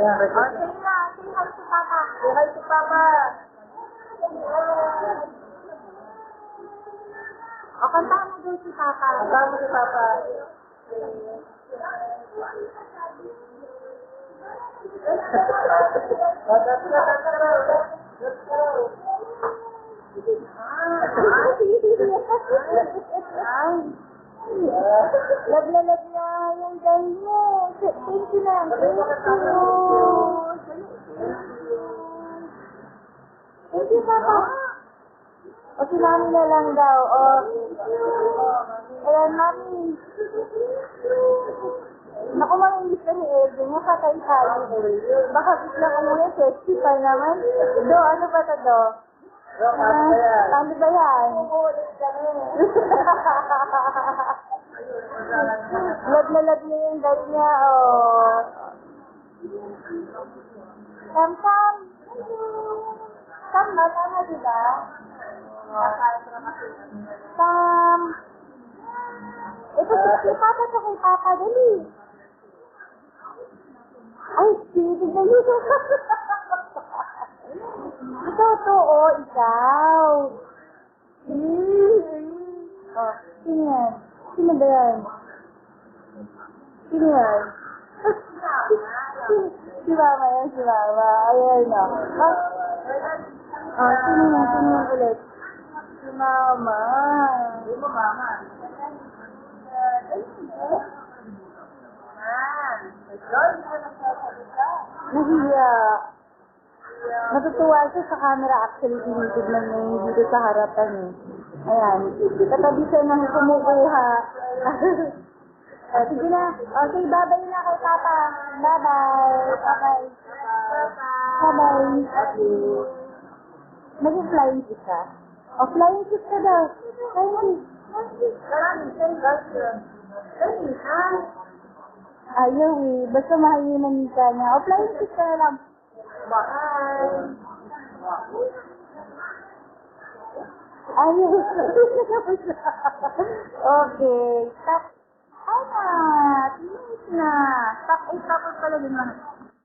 Say na, say hi to Papa. Say hi to Papa. O, kantahan mo doon si Papa. Kantahan mo si Papa. Laglalag na yung dahil mo. Thank you na. Thank you, Papa. O, si Mami na lang daw. O, ayan, Mami. Naku, manginis ka ni Edwin. Yung patay tayo. Baka biglang umuwi. Sexy pa naman. Do, ano ba ito, Do? Paano ba yan? Lag na yung dahil niya, oh. Sam. Sam, tama diba? Sam. Ito si Papa sa kay Papa, dali. Ay, tignan niyo. Totoo, ikaw. Oh, sino yan? Sino ba yan? Sino yan? Si Mama yan, si Mama. Ayan o. Sino yan ulit? Si Mama. Hindi mo Mama. Nahiya. Natutuwa siya sa camera, actually tinitignan niya yung dito sa harapan eh. Ayan. Katabi siya nang kumukuha. Sige na. Okay, babay na kay Papa. Bye-bye. Bye-bye. Bye-bye. Nag-flying kiss ka? O, flying kiss ka daw. Flying kiss. Ayaw eh. Basta mahayinan ka niya. O, flying kiss ka na lang. Bye. Ayaw. Okay. Stop. Ay na. Finish na. Stop. Ay, stop pala din lang.